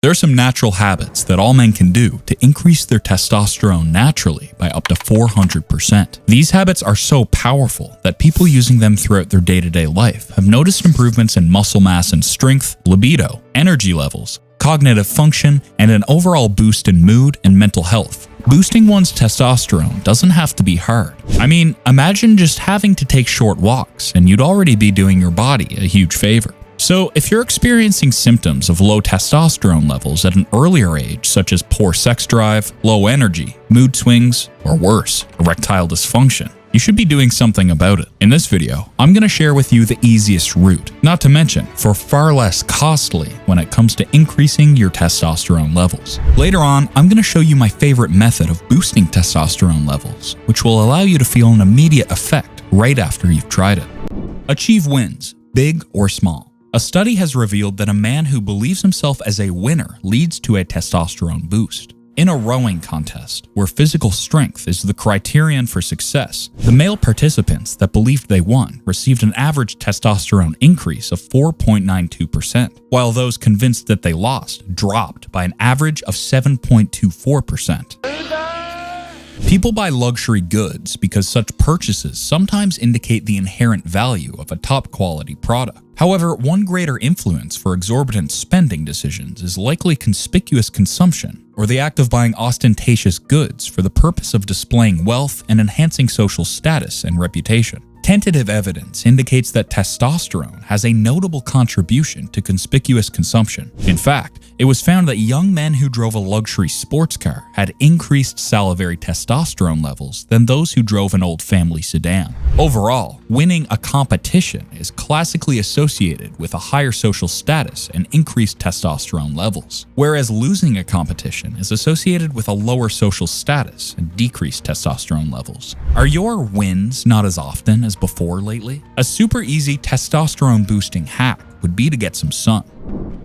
There are some natural habits that all men can do to increase their testosterone naturally by up to 400%. These habits are so powerful that people using them throughout their day-to-day life have noticed improvements in muscle mass and strength, libido, energy levels, cognitive function, and an overall boost in mood and mental health. Boosting one's testosterone doesn't have to be hard. I mean, imagine just having to take short walks and you'd already be doing your body a huge favor. So if you're experiencing symptoms of low testosterone levels at an earlier age, such as poor sex drive, low energy, mood swings, or worse, erectile dysfunction, you should be doing something about it. In this video, I'm going to share with you the easiest route, not to mention for far less costly when it comes to increasing your testosterone levels. Later on, I'm going to show you my favorite method of boosting testosterone levels, which will allow you to feel an immediate effect right after you've tried it. Achieve wins, big or small. A study has revealed that a man who believes himself as a winner leads to a testosterone boost. In a rowing contest, where physical strength is the criterion for success, the male participants that believed they won received an average testosterone increase of 4.92%, while those convinced that they lost dropped by an average of 7.24%. People buy luxury goods because such purchases sometimes indicate the inherent value of a top-quality product. However, one greater influence for exorbitant spending decisions is likely conspicuous consumption, or the act of buying ostentatious goods for the purpose of displaying wealth and enhancing social status and reputation. Tentative evidence indicates that testosterone has a notable contribution to conspicuous consumption. In fact, it was found that young men who drove a luxury sports car had increased salivary testosterone levels than those who drove an old family sedan. Overall, winning a competition is classically associated with a higher social status and increased testosterone levels, whereas losing a competition is associated with a lower social status and decreased testosterone levels. Are your wins not as often as before lately? A super easy testosterone boosting hack would be to get some sun.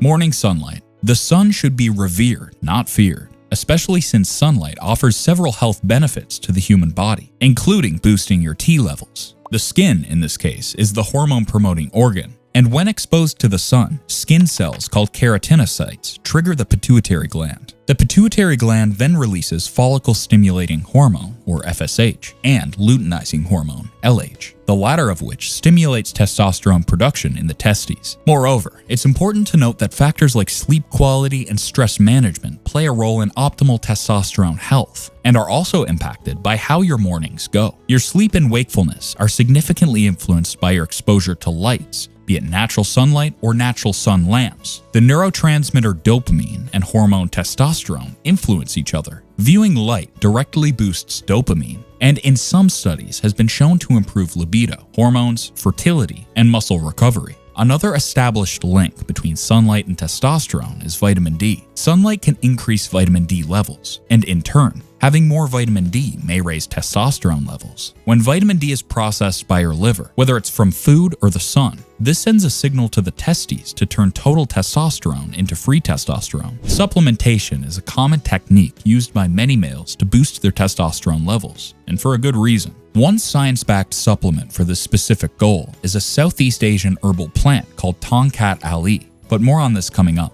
Morning sunlight. The sun should be revered, not feared, especially since sunlight offers several health benefits to the human body, including boosting your T levels. The skin, in this case, is the hormone-promoting organ, and when exposed to the sun, skin cells called keratinocytes trigger the pituitary gland. The pituitary gland then releases follicle-stimulating hormone, or FSH, and luteinizing hormone, LH, the latter of which stimulates testosterone production in the testes. Moreover, it's important to note that factors like sleep quality and stress management play a role in optimal testosterone health, and are also impacted by how your mornings go. Your sleep and wakefulness are significantly influenced by your exposure to lights, be it natural sunlight or natural sun lamps. The neurotransmitter dopamine and hormone testosterone influence each other. Viewing light directly boosts dopamine, and in some studies has been shown to improve libido, hormones, fertility, and muscle recovery. Another established link between sunlight and testosterone is vitamin D. Sunlight can increase vitamin D levels, and in turn, having more vitamin D may raise testosterone levels. When vitamin D is processed by your liver, whether it's from food or the sun, this sends a signal to the testes to turn total testosterone into free testosterone. Supplementation is a common technique used by many males to boost their testosterone levels, and for a good reason. One science-backed supplement for this specific goal is a Southeast Asian herbal plant called Tongkat Ali, but more on this coming up.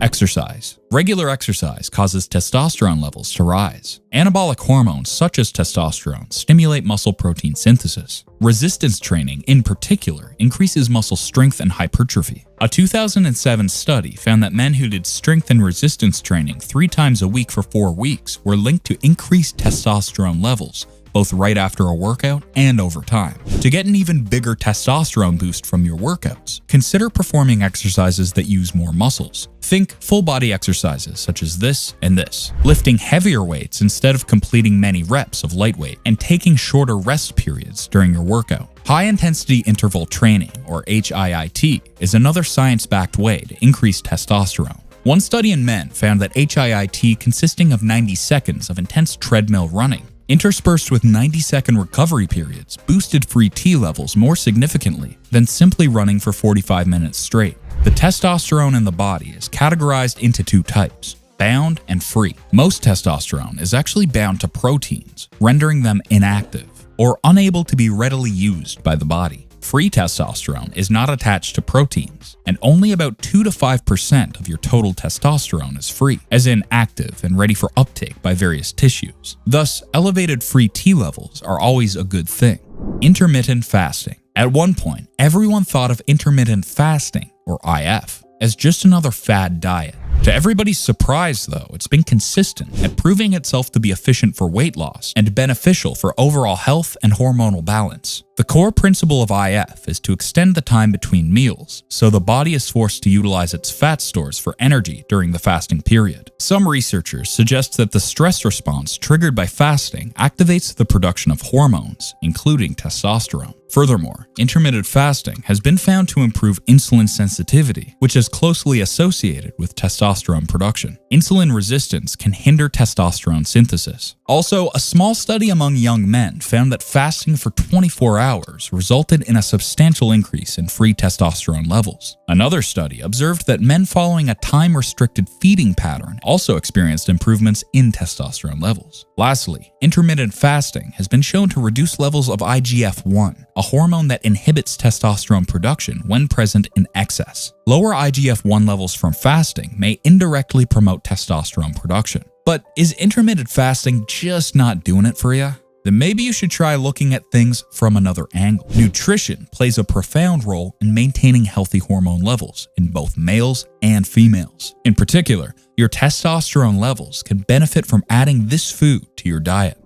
Exercise. Regular exercise causes testosterone levels to rise. Anabolic hormones such as testosterone stimulate muscle protein synthesis. Resistance training, in particular, increases muscle strength and hypertrophy. A 2007 study found that men who did strength and resistance training 3 times a week for 4 weeks were linked to increased testosterone levels, both right after a workout and over time. To get an even bigger testosterone boost from your workouts, consider performing exercises that use more muscles. Think full body exercises such as this and this, lifting heavier weights instead of completing many reps of lightweight, and taking shorter rest periods during your workout. High intensity interval training, or HIIT, is another science-backed way to increase testosterone. One study in men found that HIIT, consisting of 90 seconds of intense treadmill running, interspersed with 90-second recovery periods, boosted free T levels more significantly than simply running for 45 minutes straight. The testosterone in the body is categorized into 2 types: bound and free. Most testosterone is actually bound to proteins, rendering them inactive or unable to be readily used by the body. Free testosterone is not attached to proteins, and only about 2 to 5% of your total testosterone is free, as in active and ready for uptake by various tissues. Thus, elevated free T levels are always a good thing. Intermittent fasting. At one point, everyone thought of intermittent fasting, or IF, as just another fad diet. To everybody's surprise, though, it's been consistent at proving itself to be efficient for weight loss and beneficial for overall health and hormonal balance. The core principle of IF is to extend the time between meals, so the body is forced to utilize its fat stores for energy during the fasting period. Some researchers suggest that the stress response triggered by fasting activates the production of hormones, including testosterone. Furthermore, intermittent fasting has been found to improve insulin sensitivity, which is closely associated with testosterone production. Insulin resistance can hinder testosterone synthesis. Also, a small study among young men found that fasting for 24 hours resulted in a substantial increase in free testosterone levels. Another study observed that men following a time-restricted feeding pattern also experienced improvements in testosterone levels. Lastly, intermittent fasting has been shown to reduce levels of IGF-1, a hormone that inhibits testosterone production when present in excess. Lower IGF-1 levels from fasting may indirectly promote testosterone production. But is intermittent fasting just not doing it for you? Then maybe you should try looking at things from another angle. Nutrition plays a profound role in maintaining healthy hormone levels in both males and females. In particular, your testosterone levels can benefit from adding this food to your diet: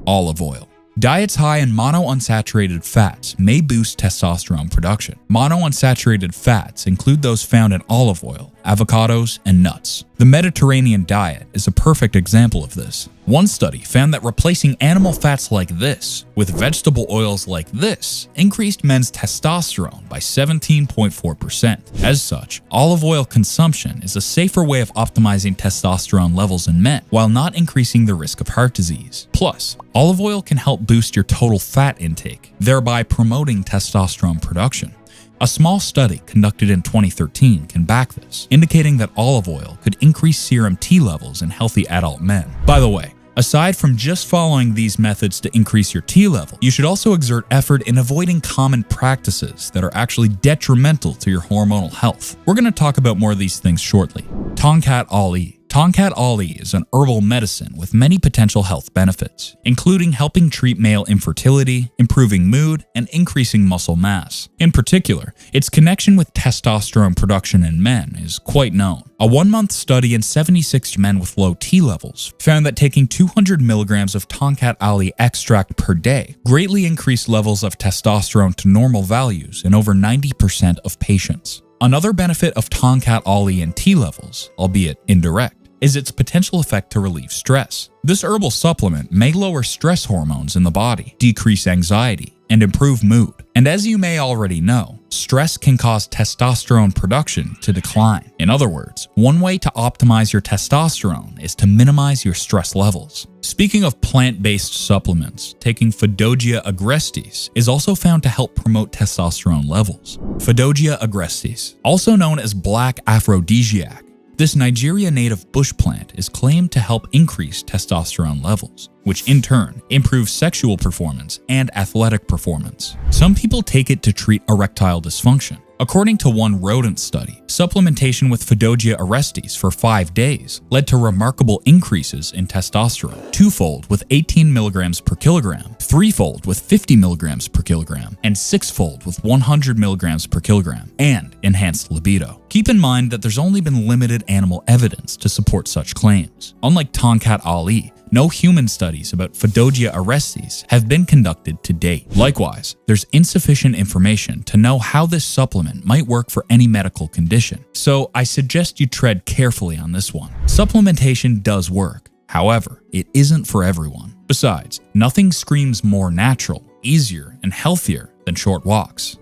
olive oil. Diets high in monounsaturated fats may boost testosterone production. Monounsaturated fats include those found in olive oil, avocados, and nuts. The Mediterranean diet is a perfect example of this. One study found that replacing animal fats like this with vegetable oils like this increased men's testosterone by 17.4%. As such, olive oil consumption is a safer way of optimizing testosterone levels in men while not increasing the risk of heart disease. Plus, olive oil can help boost your total fat intake, thereby promoting testosterone production. A small study conducted in 2013 can back this, indicating that olive oil could increase serum T levels in healthy adult men. By the way, aside from just following these methods to increase your T level, you should also exert effort in avoiding common practices that are actually detrimental to your hormonal health. We're going to talk about more of these things shortly. Tongkat Ali. Tongkat Ali is an herbal medicine with many potential health benefits, including helping treat male infertility, improving mood, and increasing muscle mass. In particular, its connection with testosterone production in men is quite known. A 1-month study in 76 men with low T levels found that taking 200 milligrams of Tongkat Ali extract per day greatly increased levels of testosterone to normal values in over 90% of patients. Another benefit of Tongkat Ali and T levels, albeit indirect, is its potential effect to relieve stress. This herbal supplement may lower stress hormones in the body, decrease anxiety, and improve mood. And as you may already know, stress can cause testosterone production to decline. In other words, one way to optimize your testosterone is to minimize your stress levels. Speaking of plant-based supplements, taking Fidogia agrestis is also found to help promote testosterone levels. Fidogia agrestis, also known as black aphrodisiac, this Nigeria native bush plant is claimed to help increase testosterone levels, which in turn improves sexual performance and athletic performance. Some people take it to treat erectile dysfunction. According to one rodent study, supplementation with Fidogia agrestis for 5 days led to remarkable increases in testosterone, twofold with 18 milligrams per kilogram, threefold with 50 milligrams per kilogram, and sixfold with 100 milligrams per kilogram, and enhanced libido. Keep in mind that there's only been limited animal evidence to support such claims. Unlike Tongkat Ali, no human studies about Fidogia agrestis have been conducted to date. Likewise, there's insufficient information to know how this supplement might work for any medical condition, so I suggest you tread carefully on this one. Supplementation does work, however, it isn't for everyone. Besides, nothing screams more natural, easier, and healthier than short walks.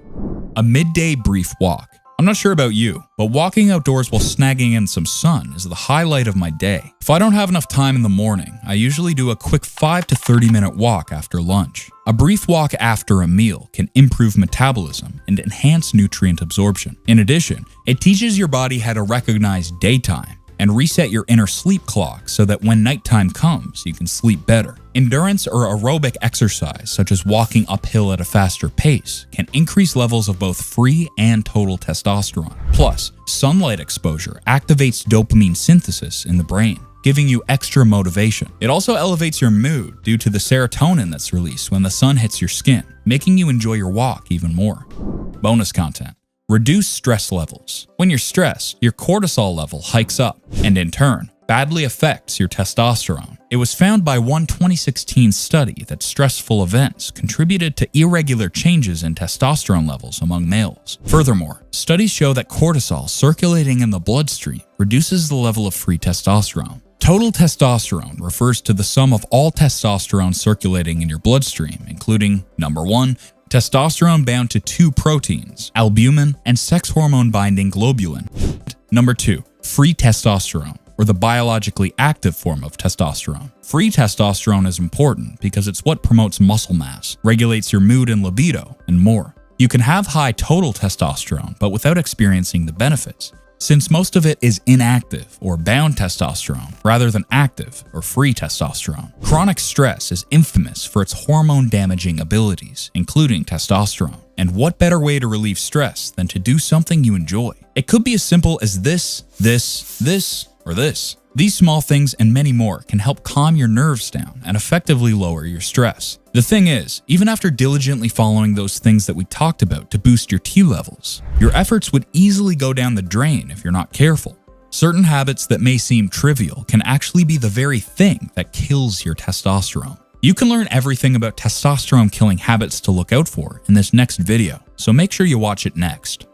A midday brief walk. I'm not sure about you, but walking outdoors while snagging in some sun is the highlight of my day. If I don't have enough time in the morning, I usually do a quick 5 to 30-minute walk after lunch. A brief walk after a meal can improve metabolism and enhance nutrient absorption. In addition, it teaches your body how to recognize daytime and reset your inner sleep clock so that when nighttime comes, you can sleep better. Endurance or aerobic exercise, such as walking uphill at a faster pace, can increase levels of both free and total testosterone. Plus, sunlight exposure activates dopamine synthesis in the brain, giving you extra motivation. It also elevates your mood due to the serotonin that's released when the sun hits your skin, making you enjoy your walk even more. Bonus content. Reduce stress levels. When you're stressed, your cortisol level hikes up, and in turn, badly affects your testosterone. It was found by one 2016 study that stressful events contributed to irregular changes in testosterone levels among males. Furthermore, studies show that cortisol circulating in the bloodstream reduces the level of free testosterone. Total testosterone refers to the sum of all testosterone circulating in your bloodstream, including number 1, testosterone bound to 2 proteins, albumin and sex hormone binding globulin. Number 2, free testosterone, or the biologically active form of testosterone. Free testosterone is important because it's what promotes muscle mass, regulates your mood and libido, and more. You can have high total testosterone, but without experiencing the benefits, since most of it is inactive or bound testosterone rather than active or free testosterone. Chronic stress is infamous for its hormone-damaging abilities, including testosterone. And what better way to relieve stress than to do something you enjoy? It could be as simple as this, or this. These small things and many more can help calm your nerves down and effectively lower your stress. The thing is, even after diligently following those things that we talked about to boost your T levels, your efforts would easily go down the drain if you're not careful. Certain habits that may seem trivial can actually be the very thing that kills your testosterone. You can learn everything about testosterone killing habits to look out for in this next video, so make sure you watch it next.